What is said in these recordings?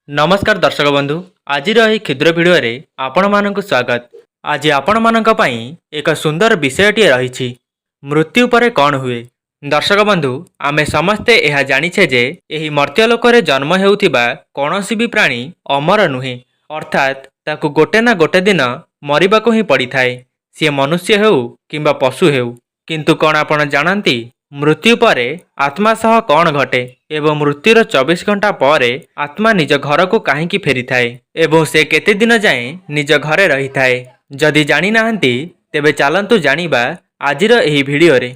नमस्कार दर्शक बंधु आज क्षुद्र भिडियो आपण मानक स्वागत। आज आपण मानक पई एक सुंदर विषयटी रही मृत्यु पर कौन हुए। दर्शक बंधु आमे समस्ते यह जानिछे जे एही मर्त्यलोक जन्म हेउथिबा कौनसी भी प्राणी अमर नुहे, अर्थात ताकू गोटे ना गोटे दिन मरिबाकू ही पड़ी थाए, सी मनुष्य हेउ किंबा पशु हेउ। किंतु कौन आपण जानती मृत्यु पर आत्मा सह कौन घटे एवं मृत्युर 24 घंटा पर आत्मा निज घर को कहीं फेरी थाए एवं से केते दिन जाए निज घरे रही थाए। जदि जानी नाहंती तेबे चालंतु जानिबा आजिर एही भिडियो रे।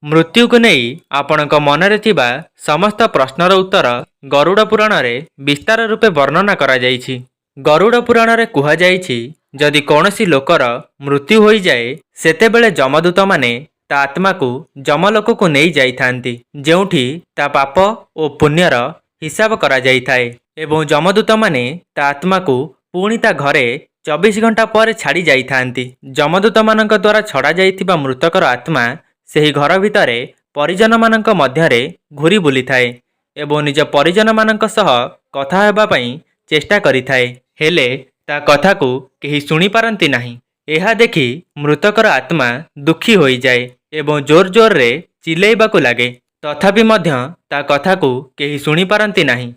मृत्यु को नहीं आपणक मनरे थिबा समस्त प्रश्नर उत्तर गरुड़ पुराण रे विस्तार रूपे वर्णना करा जायछि। गरुड़ पुराण रे कुहा जायछि जदि कौनसी लोकर मृत्यु होई जाए सेतेबेले जमदूत माने ता आत्मा को जमलोक को नहीं जाइथांती, जेउठी ता पाप और पुण्यर हिसाब करा जाइथाए एवं जमदूत माने ता आत्मा को पुणी ता घरे 24 घंटा पर छाड़ी जाइथांती। जमदूत मानक द्वारा छड़ा जाइथिबा मृतकर आत्मा सेही घर भितरे परिजन मानक मध्यरे घूरी बुली थाए एवं निज परिजन मानक सह कथा हेबा पई चेष्टा करिथाए, हेले ता कथा को केही सुनी पारंती नाही। एहा देखि मृतकर आत्मा दुखी होई जाए एवं जोर जोर रे चिल्लाइबाकू लागे, तथापि मध्य ता कथा को केही सुनी पारंती नाही।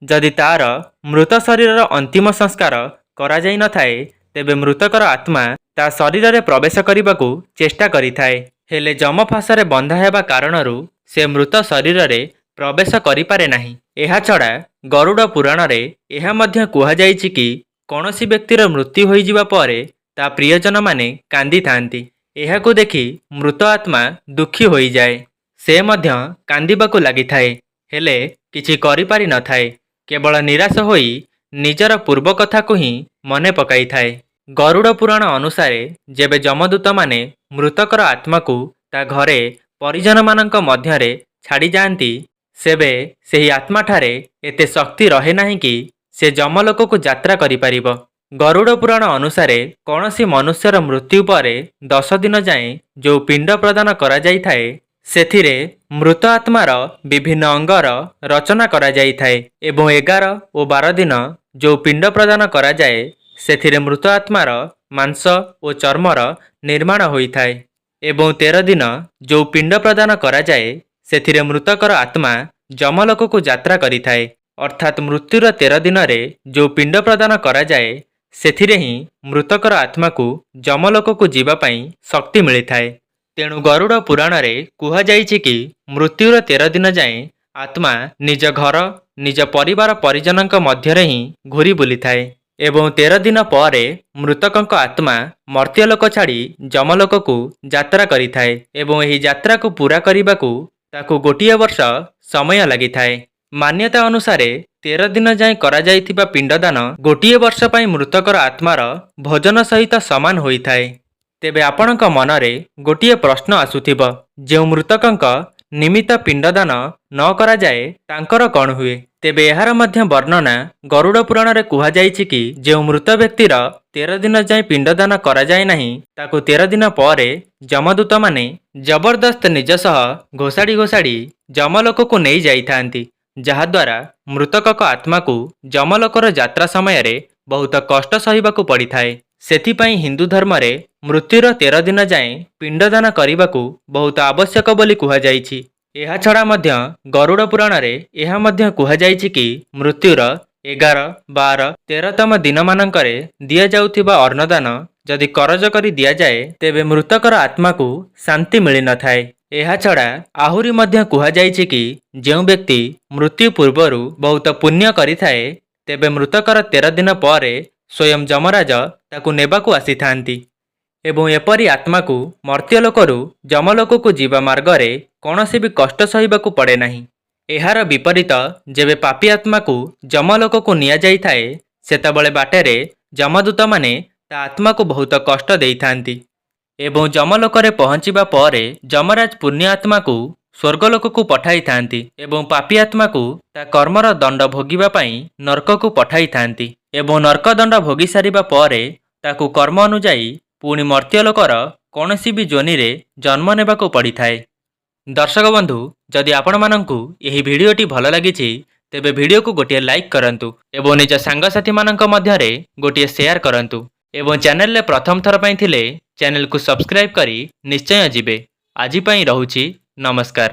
जदि तार मृत शरीर अंतिम संस्कार करा जाई न थाए तेबे मृतकर आत्मा ता शरीर रे प्रवेश करिबाकू चेष्टा करिथाए, हेले जमफासरे बंधा हेबा कारणरू से मृत शरीर रे प्रवेश करि पारे नाही। एहा छड़ा गरुड़ पुराण रे एहा मध्य कुहा जायछि कि कौनसी व्यक्तिर मृत्यु होई जिबा परे ता प्रियजन माने कांदी थांती। एहाकू देखि मृत आत्मा दुखी होई जाए, से मध्य कांदीबाकू लागि थाए, हेले किछि करि पारि न थाए, केवल निराश होई निजर पूर्व कथा को ही मने पकाई थाए। गरुड़ पुराण अनुसारे जेबे जमदूत माने मृतकर आत्मा को ता घरे परिजन मानक मध्यरे छाड़ी जाती सेबे सेही आत्मा ठारे एते शक्ति रहे नाही कि से जमलोक को यात्रा करि परिबो। गरुड़ पुराण अनुसारे कौनसी मनुष्यर मृत्यु पर 10 दिन जाए जो पिंड प्रदान करा जाई थाए सेथिरे मृत आत्मार विभिन्न अंगर रचना करा जाई थाए एवं 11 और 12 दिन जो पिंड प्रदान करा जाए सेथिरे मृत आत्मार मांस और चर्मर निर्माण होई थाए एवं 13 दिन जो पिंड प्रदान करा जाए सेथिरे मृतकर आत्मा जमलोक को यात्रा करि थाए, अर्थात मृत्युर 13 दिन रे जो पिंड प्रदान करा जाए सेथिरे ही मृतकर आत्मा को जमलोक को जीवा पाई शक्ति मिली थाए। तेणु गरुड़ पुराण रे कुहा जायछि कि मृत्युर 13 दिन जाए आत्मा निज घर निज परिवार परिजनक मध्यरे ही घूरी बुली थाए एवं 13 दिन पर मृतकंक आत्मा मर्त्यलोक छाड़ी जमलोक को यात्रा करि थाए एवं एही यात्रा को पूरा करिबाकू ताकू गोटिए वर्ष समय लागि थाए। मान्यता अनुसारे 13 दिन जाए करा जाइथिबा पिंडदान गोटिए वर्ष पाई मृतकर आत्मार भोजन सहित समान होई थाए। तेबे आपणक मनरे गोटिए प्रश्न आसुथिबो, जे मृतकंक निमित्त पिंडदान न करा जाए तांकर कौन हुए। तेबे एहार मध्य वर्णना गरुड़ पुराण रे कुहा जायछि कि जे मृत व्यक्तिर 13 दिन जाए पिंडदान करा जाए नाही ताकू 13 दिन पर जमदूत माने जबरदस्त निज सह घोषाड़ी घोषाड़ी जमलोक को नहीं जाइथांती, जहाद्वारा मृतकक आत्मा को जमलोकर यात्रा समय रे बहुत कष्ट सहिबाकू पड़ी थाए। सेथिपाई हिंदू धर्म रे मृत्युर 13 दिन जाए पिंडदान करिबाकू बहुत आवश्यक बोली कुहा जायछि। एहा छड़ा मध्य गरुड़ पुराण रे एहा मध्य कुहा जायछि कि मृत्युर 11, 12, 13तम दिन मानकरे दिया जाउथिबा अन्नदान जदि करज करी दिया जाए तेबे मृतकर आत्मा को शांति मिली न थाए। एहा छड़ा आहुरी मध्य कुहा जायछि कि जेउ व्यक्ति मृत्यु पूर्वरु बहुत पुण्य करि थाए तेबे मृतकर 13 दिन पर स्वयं जमराज ताकू नेबाकू आसी थांती एवं एपरी आत्मा को मर्त्यलोकरू जमलोक को जीवा मार्गरे कौनसी भी कष्ट सहिबाकू पड़े नाही। एहार विपरीत जेबे पापी आत्मा को जमलोक को निया जाई थाए सेतबळे बाटेरे जमदूत माने ता आत्मा को बहुत कष्ट देई थांती एवं जमलोकरे पहुंचीबा परे जमराज पुण्य आत्मा को स्वर्गलोक को पठाई थांती एवं पापी आत्मा को ता कर्मर दंड भोगिबा पाई नरक को पठाई थांती एवं नरक दंड भोगी सारिबा परे ताकू कर्म अनुजाई पुणी मर्त्यलोकर कौनसी भी जोनि रे जन्म नेबाकू पड़ी थाए। दर्शक बंधु जदि आपण मानंकु एही भिडियोटी भल लागिछि ତେବେ ଭିଡ଼ିଓକୁ ଗୋଟିଏ ଲାଇକ୍ କରନ୍ତୁ ଏବଂ ନିଜ ସାଙ୍ଗସାଥୀମାନଙ୍କ ମଧ୍ୟରେ ଗୋଟିଏ ସେୟାର କରନ୍ତୁ ଏବଂ ଚ୍ୟାନେଲରେ ପ୍ରଥମ ଥର ପାଇଁ ଥିଲେ ଚ୍ୟାନେଲକୁ ସବସ୍କ୍ରାଇବ୍ କରି ନିଶ୍ଚୟ ଯିବେ। ଆଜି ପାଇଁ ରହୁଛି, ନମସ୍କାର।